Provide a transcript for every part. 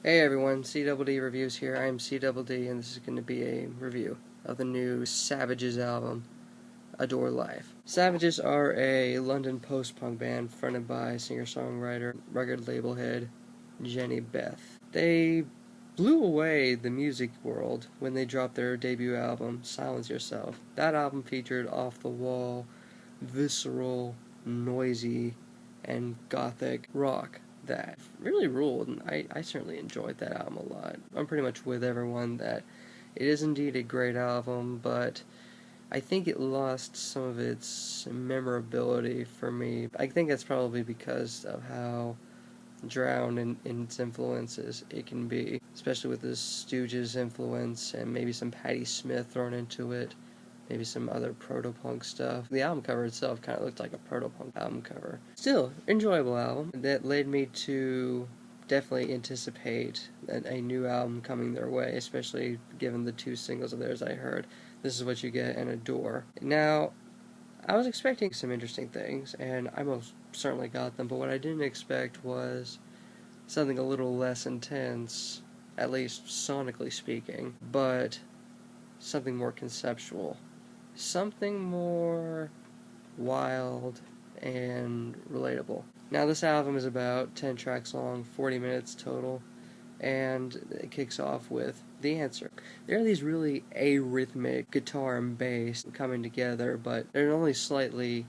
Hey everyone, CDD Reviews here. I am CDD and this is going to be a review of the new Savages album, Adore Life. Savages are a London post-punk band fronted by singer-songwriter, record label head Jenny Beth. They blew away the music world when they dropped their debut album, Silence Yourself. That album featured off-the-wall, visceral, noisy, and gothic rock that really ruled, and I certainly enjoyed that album a lot. I'm pretty much with everyone that it is indeed a great album, but I think it lost some of its memorability for me. I think that's probably because of how drowned in its influences it can be, especially with the Stooges influence and maybe some Patti Smith thrown into it. Maybe some other proto-punk stuff. The album cover itself kind of looked like a proto-punk album cover. Still, enjoyable album. That led me to definitely anticipate a new album coming their way, especially given the two singles of theirs I heard. This Is What You Get and Adore. Now, I was expecting some interesting things, and I most certainly got them, but what I didn't expect was something a little less intense, at least sonically speaking, but something more conceptual. Something more wild and relatable. Now, this album is about 10 tracks long, 40 minutes total, and it kicks off with The Answer. There are these really arrhythmic guitar and bass coming together, but they're only slightly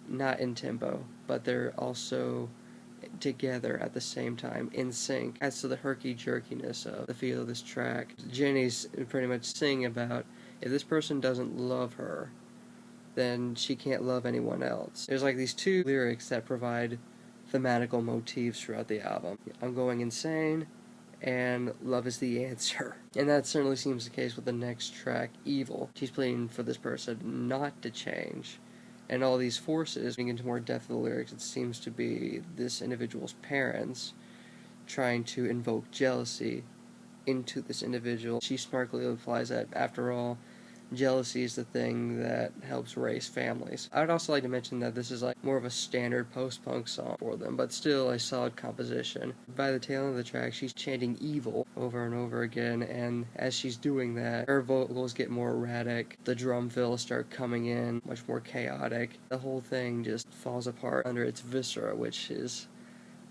not in tempo, but they're also together at the same time, in sync. As to the herky-jerkiness of the feel of this track, Jenny's pretty much singing about if this person doesn't love her, then she can't love anyone else. There's like these two lyrics that provide thematical motifs throughout the album. I'm going insane, and love is the answer. And that certainly seems the case with the next track, Evil. She's pleading for this person not to change. And all these forces, getting into more depth of the lyrics, it seems to be this individual's parents trying to invoke jealousy into this individual. She smartly implies that, after all, jealousy is the thing that helps raise families. I would also like to mention that this is like more of a standard post-punk song for them, but still a solid composition. By the tail end of the track, she's chanting evil over and over again, and as she's doing that, her vocals get more erratic, the drum fills start coming in, much more chaotic. The whole thing just falls apart under its viscera, which is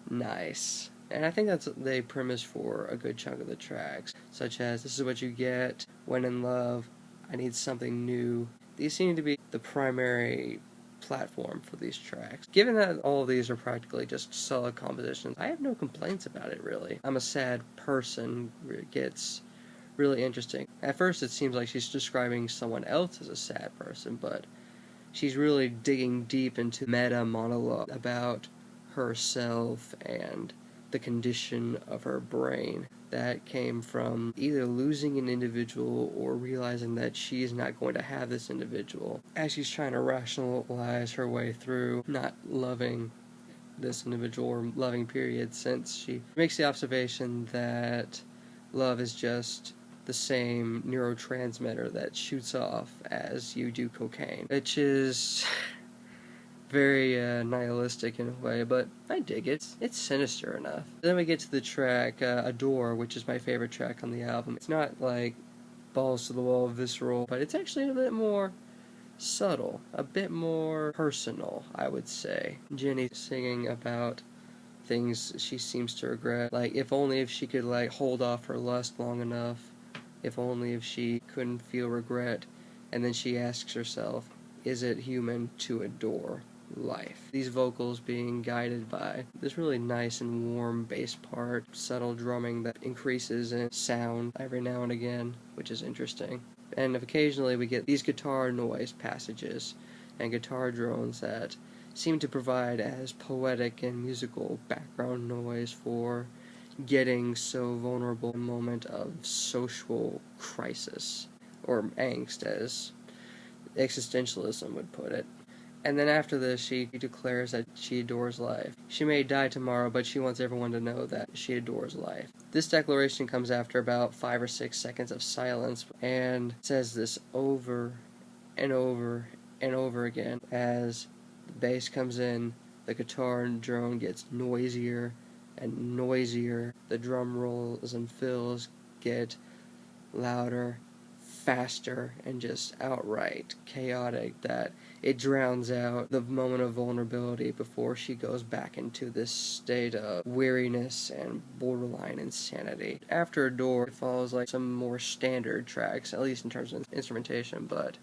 nice. And I think that's the premise for a good chunk of the tracks, such as This Is What You Get, When in Love, I Need Something New. These seem to be the primary platform for these tracks. Given that all of these are practically just solid compositions, I have no complaints about it, really. I'm a sad person. It gets really interesting. At first it seems like she's describing someone else as a sad person, but she's really digging deep into meta monologue about herself and the condition of her brain that came from either losing an individual or realizing that she's not going to have this individual, as she's trying to rationalize her way through not loving this individual or loving period, since she makes the observation that love is just the same neurotransmitter that shoots off as you do cocaine, which is very nihilistic in a way, but I dig it. It's sinister enough. Then we get to the track Adore, which is my favorite track on the album. It's not like balls to the wall visceral, but it's actually a bit more subtle, a bit more personal, I would say. Jenny singing about things she seems to regret, like if only if she could like hold off her lust long enough, if only if she couldn't feel regret, and then she asks herself, is it human to adore life? These vocals being guided by this really nice and warm bass part, subtle drumming that increases in sound every now and again, which is interesting. And occasionally we get these guitar noise passages and guitar drones that seem to provide as poetic and musical background noise for getting so vulnerable a moment of social crisis, or angst as existentialism would put it. And then after this, she declares that she adores life. She may die tomorrow, but she wants everyone to know that she adores life. This declaration comes after about 5 or 6 seconds of silence, and says this over and over and over again. As the bass comes in, the guitar and drone gets noisier and noisier. The drum rolls and fills get louder, faster, and just outright chaotic, that it drowns out the moment of vulnerability before she goes back into this state of weariness and borderline insanity. After Adore, it follows like some more standard tracks, at least in terms of instrumentation, but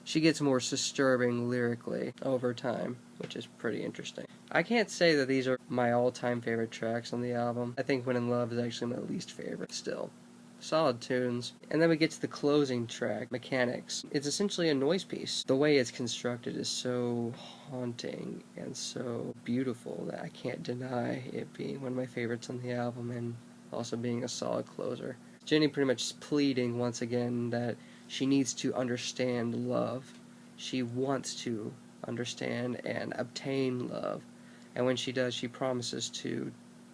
she gets more disturbing lyrically over time, which is pretty interesting. I can't say that these are my all-time favorite tracks on the album. I think When in Love is actually my least favorite still. Solid tunes. And then we get to the closing track, Mechanics. It's essentially a noise piece. The way it's constructed is so haunting and so beautiful that I can't deny it being one of my favorites on the album and also being a solid closer. Jenny pretty much pleading once again that she needs to understand love. She wants to understand and obtain love. And when she does, she promises to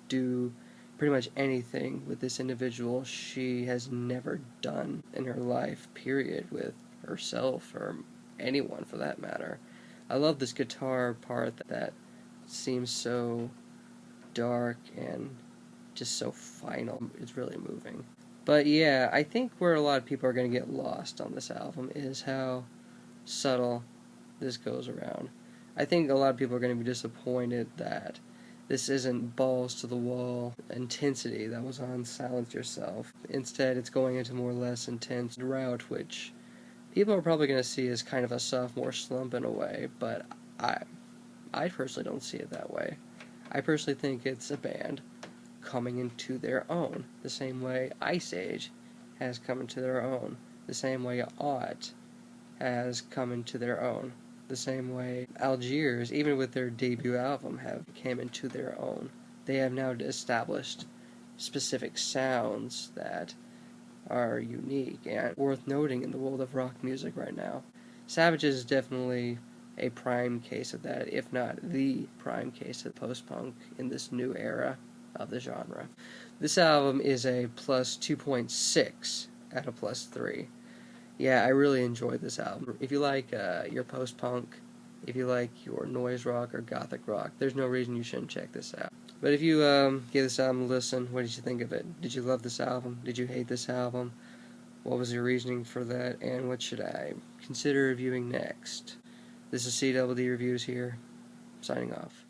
do pretty much anything with this individual she has never done in her life, period, with herself or anyone for that matter. I love this guitar part that seems so dark and just so final. It's really moving. But yeah, I think where a lot of people are going to get lost on this album is how subtle this goes around. I think a lot of people are going to be disappointed that this isn't balls to the wall intensity that was on Silence Yourself. Instead, it's going into more or less intense route, which people are probably going to see as kind of a sophomore slump in a way, but I personally don't see it that way. I personally think it's a band coming into their own, the same way Ice Age has come into their own, the same way Ought has come into their own, the same way Algiers, even with their debut album, have came into their own. They have now established specific sounds that are unique and worth noting in the world of rock music right now. Savages is definitely a prime case of that, if not the prime case of post-punk in this new era of the genre. This album is a plus 2.6 out of plus 3. Yeah, I really enjoyed this album. If you like your post-punk, if you like your noise rock or gothic rock, there's no reason you shouldn't check this out. But if you give this album a listen, what did you think of it? Did you love this album? Did you hate this album? What was your reasoning for that? And what should I consider reviewing next? This is CWD Reviews here, signing off.